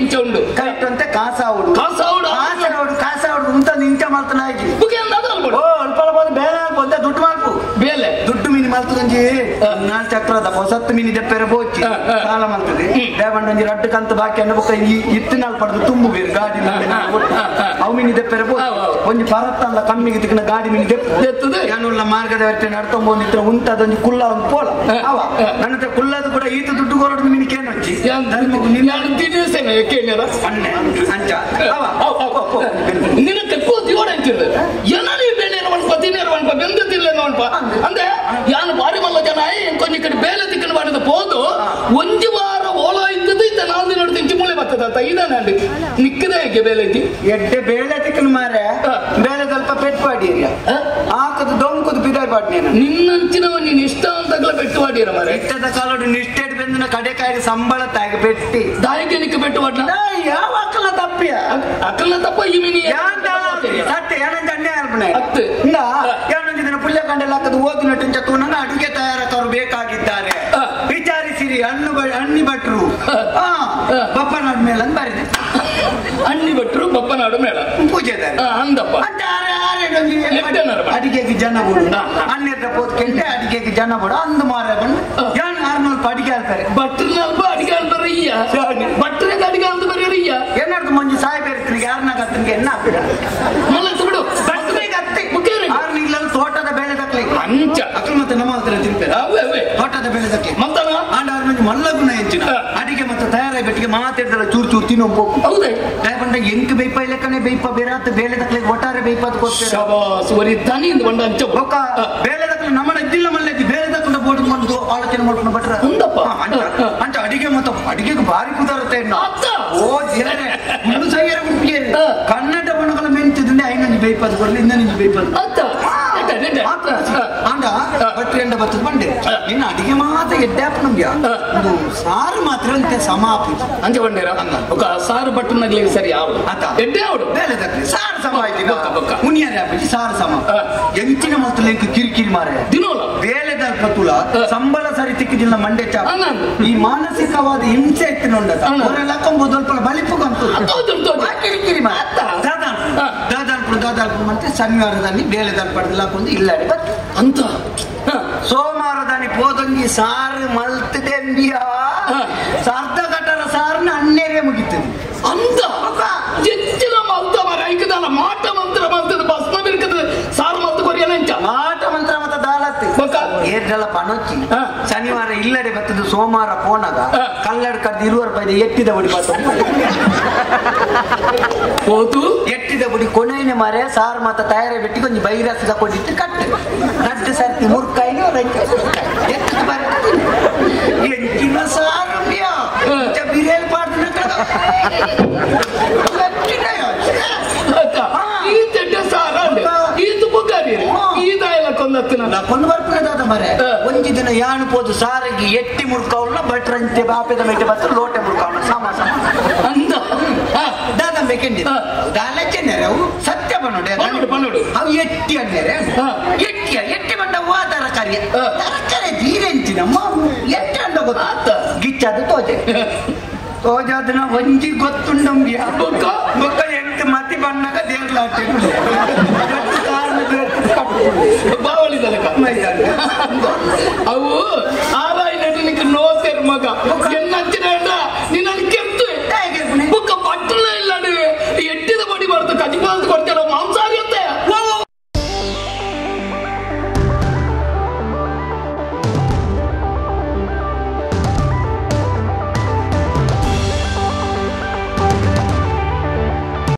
ಇಂಚ ಉಂಡು ಕರೆಕ್ಟ್ ಅಂತ ಕಾಸಾವುಡು ಅಂತ ಇಂಚ ಮಾಡ್ತಾನೆ ಅಲ್ಪ ಬೇಲೆ ಬಂದ ದುಡ್ಡು ಮಾಡ್ಕು ಬೇಲೆ ದುಡ್ಡು ಮೀನು ಮಾಡ್ತದಂಜಿ ನಾಲ್ ಚಕ್ರದ ಹೊಸತ್ತು ಮೀನಿ ದೆಪ್ಪೆರ ಬೋಚಿ ಸಾಲ ಮಾಡ್ತದೆ ದೇವಂಡಂಜಿ ರಡ್ಡು ಕಂತು ಬಾಕಿ ಅನ್ನ ಬುಕ್ಕ ಇತ್ತಿನಾಲ್ ಪಡೆದು ತುಂಬು ಬೇರೆ ಗಾಡಿ ಅವು ಮೀನಿ ದೆಪ್ಪೆರ ಬೋಚಿ ಒಂಜಿ ಪರತ್ತಲ್ಲ ಕಮ್ಮಿಗೆ ತಿಕ್ಕಿನ ಗಾಡಿ ಮೀನಿ ದೆಪ್ಪದೆ ಏನುಲ್ಲ ಮಾರ್ಗದ ವ್ಯಕ್ತಿ ನಡ್ಕೊಂಬಂದಿತ್ರ ಉಂಟದೊಂದು ಕುಲ್ಲ ಒಂದು ಪೋಲ ಅವ ನನ್ನ ಹತ್ರ ಕುಲ್ಲದು ಕೂಡ ಈತ ದುಡ್ಡು ಕೊರಡು ಮೀನಿಗೆ ಏನೊಚ್ಚಿ ನಿನ್ನ ತೆಪ್ಪು ಜೀವನ ಅಂತಿರ್ದೆ ಏನಾರು ಬೇಳೆ ಅನ್ಪ ಬೆಂದಿಲ್ಲ ಅನ್ಪ ಅಂದ್ರೆ ಯಾನು ಬಾರಿ ಮಲ್ಲ ಜನ ಕೊಂಚ ಕಡೆ ಬೇಲೆ ತಿಕ್ಕನ ಮಾಡಿದ ಪೋದು ಒಂಜು ವಾರ ಓಲ ಇದ್ದದು ಇದ್ದ ನಾಲ್ಕು ನೋಡ್ತೀನಿ ಚಿಮ್ಮುಳೆ ಬರ್ತದ ಇದಾನೆ ಅಲ್ಲಿ ನಿಕ್ಕದ ಹೇಗೆ ಬೇಲೆ ಐತಿ ಎಡ್ಡೆ ಬೇಳೆ ತಿಕ್ಕನ ಮಾರೆ ಬೇಳೆ ಸ್ವಲ್ಪ ಪೆಟ್ಟು ಮಾಡಿರಿ ಹಾಕದು ದೊಂಕದು ಬಿದಾಯ್ ಪಾಡ್ನಿ ನಿನ್ನಂಚಿನವ ನೀನ್ ಇಷ್ಟ ಅಂತಗ್ಲ ಪೆಟ್ಟು ಮಾಡಿರ ಮಾರೆ ಇಷ್ಟದ ಕಾಲೋಡು ನಿಷ್ಠೆಡ್ ಬೆಂದಿನ ಕಡೆಕಾಯಿಗೆ ಸಂಬಳ ತಾಗಿ ಪೆಟ್ಟಿ ದಾಯಿಗೆ ನಿಕ್ಕ ಪೆಟ್ಟು ಮಾಡ್ಲ ಯಾವ ಅಕ್ಕಲ ತಪ್ಪಿಯ ಅಕ್ಕಲ ತಪ್ಪ ಈ ಮಿನಿ ಸತ್ಯ ಏನಂತ ಅನ್ಯಾಯ ಅಲ್ಪನೆ ಏನೊಂದು ದಿನ ಪುಲ್ಯ ಕಂಡೆಲ್ಲ ಹಾಕದು ಹೋಗಿ ನಟಿಂಚ ನನ್ನ ಅಡುಗೆ ತಯಾರಕರು ಬೇಕಾಗಿದ್ದಾರೆ ವಿಚಾರಿಸಿರಿ ಹಣ್ಣಿ ಭಟ್ರು ಬಪ್ಪನಾಡು ಮೇಳ ಅಂತ ಬರಿದೆ ಹಣ್ಣಿ ಭಟ್ರು ಬಪ್ಪನಾಡು ಮೇಳ ಪೂಜೆ ಅಂದಪ್ಪ ಅಡಿಗೆಗೆ ಜನ ಬಿಡು ಹನ್ನೆರಡ ಪೋದ್ಕೆಂಡೆ ಅಡಿಗೆಗೆ ಜನ ಬಿಡು ಅಂದು ಮಾರ ಬಂದು ಜಾನ್ 600 ಅಡಿಗೆ ಆಳ್ತಾರೆ ಭಟ್ರನಲ್ಪ ಅಡಿಗೆ ಆಳ್ತಾರಯ್ಯ ಭಟ್ರಿಗೆ ಅಡಿಗೆ ಆಳ್ದು ಬರೀರಯ್ಯ ಏನಾದ್ರು ಮಂಜು ಸಾಯಿ ಬೇರ್ತೀನಿ ಯಾರನ್ನಾಗ ಅತ್ತನಿಗೆ ಎನ್ನ ಹಾಕಿದ ಮಲ್ಲತ್ತು ಬಿಡು ಭಟ್ರಿಗೆ ಅತ್ತೆ ಆರ್ನಿಗ್ಲಲ್ಲಿ ತೋಟದ ಬೇಳೆ ದಕ್ಲಿ ಅಂಚ ಅಕ್ಕಲ್ ಮತ್ತೆ ನಮ್ಮ ಹತ್ರ ತಿಂತಾರೆ ತೋಟದ ಬೇಳೆ ದಕ್ಲಿ ಮತ್ತನ ಆಂಡ ಮಂಜು ಮಲ್ಲಗುಣ ಹೆಂಚಿನ ಅಡಿಗೆ ಮತ್ತೆ ತಯಾರಾಗಿ ಬೆಟ್ಟಿಗೆ ಮಾತಾಡ್ದಲ್ಲ ಚೂರು ಚೂರು ತಿನ್ನೋಕು ಹೌದೇ ಬಂಡ ಎಂಕ್ ಬೈಪ ಇಲ್ಲಕ್ಕನೆ ಬೈಪ ಬೇರಾತ ಬೇಳೆ ದಕ್ಲಿ ಒಟ್ಟಾರೆ ಬೈಪ ಅದು ಕೊಡ್ತೇವೆ ತನಿಯಿಂದ ಬಂಡ ಅಂಚ ಬೇಳೆ ದಕ್ಲಿ ನಮ್ಮ ಇದ್ದಿಲ್ಲ ಮಲ್ಲೆದ್ದಿ ಬೇಳೆ ದಕ್ಕಂಡ ಬೋರ್ಡ್ ಬಂದು ಆಲೋಚನೆ ಮಾಡ್ಕೊಂಡು ಬಟ್ರ ಅಂತ ಅಡಿಗೆ ಮತ್ತೆ ಅಡಿಗೆಗೆ ಭಾರಿ ಕುದಾರುತ್ತೆ ಓ ದಿನೇ ಮುಂದು ಸೈಯರ ಗುಂಪಿಗೆ ಕನ್ನಡ ಬಣ್ಣಗಳ ಮೆಂತಿದ್ರೆ ಐನಂಜು ಬೈಪದು ಕೊಡ್ಲಿ ಇನ್ನೊಂದು ಬೈಪದು ಆಂಡ ಬಟ್ರಿ ಎಂಡ ಬರ್ತದ ಬಂಡೆ ಇನ್ನು ಅಡಿಗೆ ಮಾತ್ರ ಎಡ್ಡಾಪ ನಮ್ಗೆ ಒಂದು ಸಾರು ಮಾತ್ರ ಅಂತೆ ಸಮಾಪಿ ಅಂಚೆ ಬಂಡೇರ ఒక ಸಾರು ಬಟ್ಟನಗ್ಲಿ ಸರಿ ಯಾವುದು ಎಡ್ಡೆ ಯಾವುದು ಬೇಳೆ ದಕ್ಲಿ ಸಾರು ಸಮ ಆಯ್ತು ಮುನಿಯಾರ ಹಾಕಿ ಸಾರು ಸಮ ಎಂಚಿನ ಮತ್ತು ಲೆಂಕ್ ಕಿರಿಕಿರಿ ಮಾರ ದಿನೋಲ ಬೇಳೆ ದಲ್ಪತುಲ ಸಂಬಳ ಸರಿ ತಿಕ್ಕಿದಿಲ್ಲ ಮಂಡೆ ಚಾಪ ಈ ಮಾನಸಿಕವಾದ ಹಿಂಸೆ ಎತ್ತಿ ನೋಡ ಅವರೆಲ್ಲ ಸ್ವಲ್ಪ ಬಲಿಪುಗಂತು ಕಿರಿಕಿರಿ ಮಾರ ದಾದಾಲ್ಪುರ ಮತ್ತೆ ಶನಿವಾರದಲ್ಲಿ ಬೇಳೆ ದಲ್ಪಡದಲ್ಲ ಹಾಕೊಂಡು ಇಲ್ಲಾಡಿ ಬರ್ತದೆ ಅಂತ ಸೋಮವಾರದಲ್ಲಿ ಪೋದಂಗಿ ಸಾರು ಮಲ್ತದೆಂಬಿಯ ಸಾರ್ಧ ಕಟ್ಟರ ಸಾರನ್ನ ಅನ್ನೇವೇ ಮುಗಿತದೆ ಅಂತ ಹೆಚ್ಚಿನ ಮಲ್ತ ಮರ ಐಕದಲ್ಲ ಮಾಟ ಮಂತ್ರ ಮಲ್ತದ ಬಸ್ನ ಬಿರ್ಕದ ಸಾರು ಮಲ್ತ ಕೊರಿಯಲ್ಲ ಅಂಚ ಮಾಟ ಮಂತ್ರ ಮತ್ತೆ ದಾಲತ್ತಿ ಏರ್ದೆಲ್ಲ ಪಣೊಚ್ಚಿ ಶನಿವಾರ ಇಲ್ಲಡೆ ಬರ್ತದೆ ಸೋಮವಾರ ಪೋನಾಗ ಕಲ್ಲಡ್ ಕಡ್ದು 20 ರೂಪಾಯಿ ಎಟ್ಟಿದ ಬುಡಿ ಹೋತು ಎಟ್ಟಿದ ಬುಡಿ ಕೊನೆಯೇ ಮಾರೆ ಸಾರು ಮತ್ತೆ ತಯಾರಿ ಬಿಟ್ಟು ಕೊಂಚ ಬೈರಸ್ ತಗೊಂಡಿಟ್ಟು ಕಟ್ಟು ರಡ್ಡು ಸರ್ತಿ ಮುರ್ಕಾಯಿನ ಎತ್ತು ಬರ್ತದೆ ಎಂಟಿನ ಸಾರು ಬಿರಿಯಾನಿ ಪಾಡ್ದು ಈ ತೆಡ್ಡ ಸಾರ ಈತು ಬುಗಾರಿ ಈದಾಯಲ್ಲ ಕೊಂದು ಬರ್ಪದ ಮರೆ ಒಂಜಿ ದಿನ ಯಾನು ಪೋದು ಸಾರಿಗೆ ಎಟ್ಟಿ ಮುಡ್ಕವನ್ನ ಭಟ್ರಂತೆ ಬಾಪೆದ ಮೇಟೆ ಬತ್ತ ಲೋಟೆ ಮುಡ್ಕವನ್ನ ಸಮ ಅಂದ ದಾದ ಬೇಕೆಂಡಿ ದಾಲೆಚ್ಚೆನ್ನೆರೆ ಅವು ಸತ್ಯ ಬನ್ನೋಡೆ ಅವು ಎಟ್ಟಿ ಅನ್ನೆರೆ ಎಟ್ಟಿ ಬಂದ ಹೂವ ತರಕಾರಿ ತರಕಾರಿ ತೀರೆಂಚಿನಮ್ಮ ಎಟ್ಟಿ ಅಂದ ಗೊತ್ತ ಗಿಚ್ಚದು ತೋಜಾದನ ಒಂಜಿ ಗೊತ್ತುಂಡಂಬಿ ಬೊಕ್ಕ ಎಂಟು ಮತಿ ಬಣ್ಣಗ ದೇರ್ಲಾಟೆ ಅವು ಆರಾಯಿ ನಟನಿಗೆ ನೋ ಸೇರ್ ಮಗ ಎನ್ನಂಚೆ